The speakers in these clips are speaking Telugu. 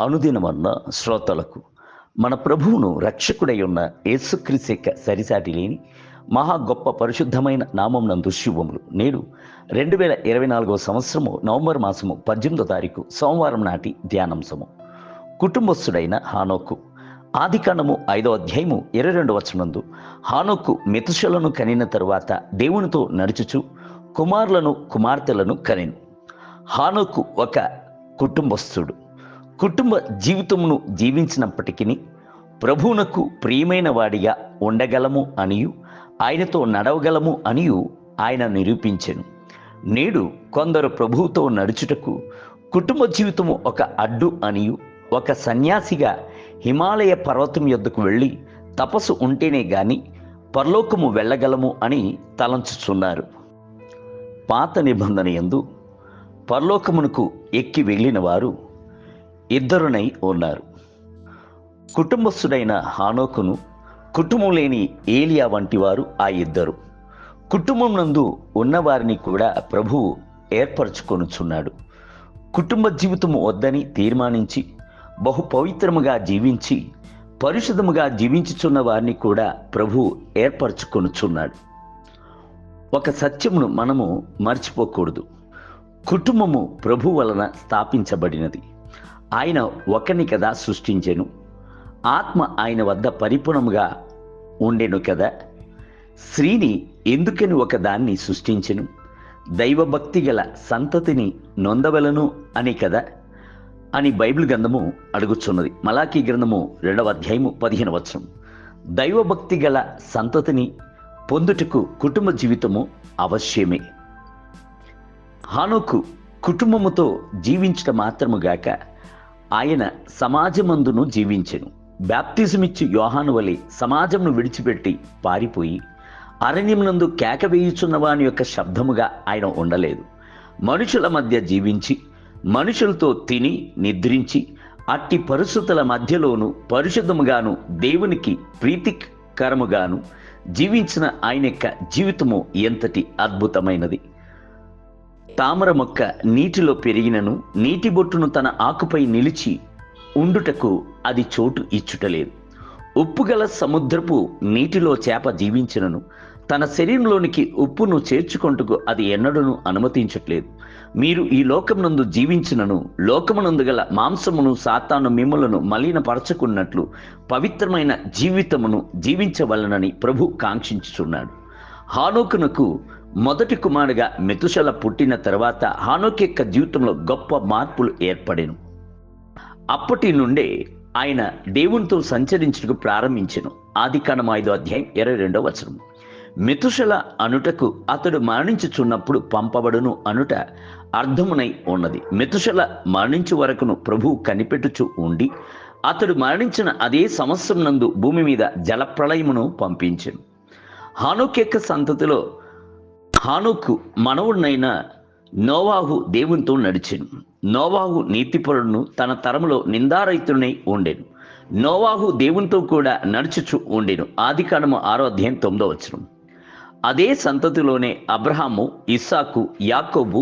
అనుదినమన్న శ్రోతలకు మన ప్రభువును రక్షకుడై ఉన్న యేసుక్రీస్తు యొక్క సరిసాటి లేని మహా గొప్ప పరిశుద్ధమైన నామం నందు శుభములు. నేడు 2024 సంవత్సరము నవంబర్ మాసము 18వ తారీఖు సోమవారం నాటి ధ్యానాంశము. కుటుంబస్థుడైన హానోకు. ఆదికాండము 5వ అధ్యాయము 22వ వచనమందు హానోకు మెతుషలను కనిన తరువాత దేవునితో నడుచుచు కుమారులను కుమార్తెలను కనెను. హానోకు ఒక కుటుంబస్థుడు. కుటుంబ జీవితమును జీవించినప్పటికీ ప్రభువునకు ప్రియమైన వాడిగా ఉండగలము అనియు ఆయనతో నడవగలము అనియు ఆయన నిరూపించెను. నేడు కొందరు ప్రభువుతో నడుచుటకు కుటుంబ జీవితము ఒక అడ్డు అనియు ఒక సన్యాసిగా హిమాలయ పర్వతం యొద్దకు వెళ్ళి తపస్సు ఉంటేనే గాని పరలోకము వెళ్ళగలము అని తలంచుచున్నారు. పాత నిబంధన యందు పరలోకమునకు ఎక్కి వెళ్ళిన వారు ఇద్దరునై ఉన్నారు. కుటుంబస్థుడైన హానోకును, కుటుంబం లేని ఏలియా వంటి వారు ఆ ఇద్దరు. కుటుంబం నందు ఉన్నవారిని కూడా ప్రభువు ఏర్పరచుకొనుచున్నాడు. కుటుంబ జీవితము వద్దని తీర్మానించి బహు పవిత్రముగా జీవించి పరిశుద్ధముగా జీవించుచున్న వారిని కూడా ప్రభువు ఏర్పరచుకొనుచున్నాడు. ఒక సత్యమును మనము మర్చిపోకూడదు. కుటుంబము ప్రభు వలన స్థాపించబడినది. ఆయన ఒకని కదా సృష్టించెను. ఆత్మ ఆయన వద్ద పరిపూర్ణముగా ఉండెను కదా. స్త్రీని ఎందుకని ఒకదాన్ని సృష్టించెను? దైవభక్తి గల సంతతిని నొందవలను అని కదా అని బైబిల్ గ్రంథము అడుగుచున్నది. మలాకీ గ్రంథము 2వ అధ్యాయము 15వ వచనం. దైవభక్తి గల సంతతిని పొందుటకు కుటుంబ జీవితము అవశ్యమే. హానోకు కుటుంబముతో జీవించడం మాత్రముగాక ఆయన సమాజమందును జీవించెను. బాప్తిజమిచ్చి యోహాను వలె సమాజమును విడిచిపెట్టి పారిపోయి అరణ్యమునందు కేక వేయుచున్న వాని యొక్క శబ్దముగా ఆయన ఉండలేదు. మనుషుల మధ్య జీవించి మనుషులతో తిని నిద్రించి అట్టి పరిస్థితుల మధ్యలోనూ పరిశుద్ధముగాను దేవునికి ప్రీతికరముగాను జీవించిన ఆయన యొక్క జీవితము ఎంతటి అద్భుతమైనది. తామర మొక్క నీటిలో పెరిగినను నీటి బొట్టును తన ఆకుపై నిలిచి ఉండుటకు అది చోటు ఇచ్చుటలేదు. ఉప్పుగల సముద్రపు నీటిలో చేప జీవించినను తన శరీరంలోనికి ఉప్పును చేర్చుకొంటకు అది ఎన్నడూను అనుమతించట్లేదు. మీరు ఈ లోకమునందు జీవించినను లోకమునందు గల మాంసమును సాతాను మిమ్ములను మలినపరచుకున్నట్లు పవిత్రమైన జీవితమును జీవించవలనని ప్రభు కాంక్షించుచున్నాడు. హానోకునకు మొదటి కుమారుగా మెతుషల పుట్టిన తర్వాత హానోకు యొక్క జీవితంలో గొప్ప మార్పులు ఏర్పడెను. అప్పటి నుండే ఆయన దేవునితో సంచరించుటకు ప్రారంభించెను. ఆదికాండము 5వ అధ్యాయం 22వ వచనం. మెతుషల అనుటకు అతడు మరణించుచున్నప్పుడు పంపబడును అనుట అర్థమునై ఉన్నది. మెతుషల మరణించు వరకును ప్రభువు కనిపెట్టుచు ఉండి అతడు మరణించిన అదే సంవత్సరం నందు భూమి మీద జలప్రళయమును పంపించెను. హానోకు యొక్క సంతతిలో హానోకు మనవుడినైన నోవాహు దేవునితో నడిచెను. నోవాహు నీతిపరుడును తన తరములో నిందారహితుడై ఉండెను. నోవాహు దేవునితో కూడా నడుచుచు ఉండెను. ఆదికాండము 6వ అధ్యాయం 9వ వచనం. అదే సంతతిలోనే అబ్రహాము, ఇస్సాకు, యాకోబు,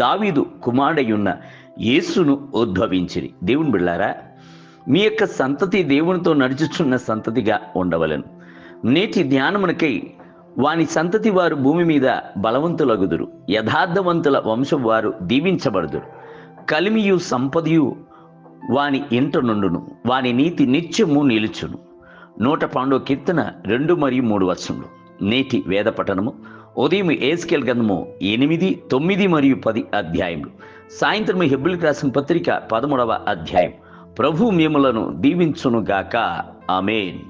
దావీదు కుమారుడయున్న యేసును ఉద్భవించిరి. దేవుని బిడ్డలారా, మీ యొక్క సంతతి దేవునితో నడుచుచున్న సంతతిగా ఉండవలెను. నేటి ధ్యానమునకై వాని సంతతి వారు భూమి మీద బలవంతులగుదురు, యథార్థవంతుల వంశం వారు దీవించబడుదురు. కలిమియు సంపదయు వాని ఇంట నుండును, వాని నీతి నిత్యము నిలుచును. 112వ కీర్తన 2 మరియు 3 వచనములు. నేటి వేద పఠనము ఉదయం ఎహెజ్కేలు గ్రంథము 8, 9 మరియు 10 అధ్యాయములు. సాయంత్రం హెబ్రీయులకు రాసిన పత్రిక 13వ అధ్యాయం. ప్రభు మిమ్ములను దీవించునుగాక. ఆమేన్.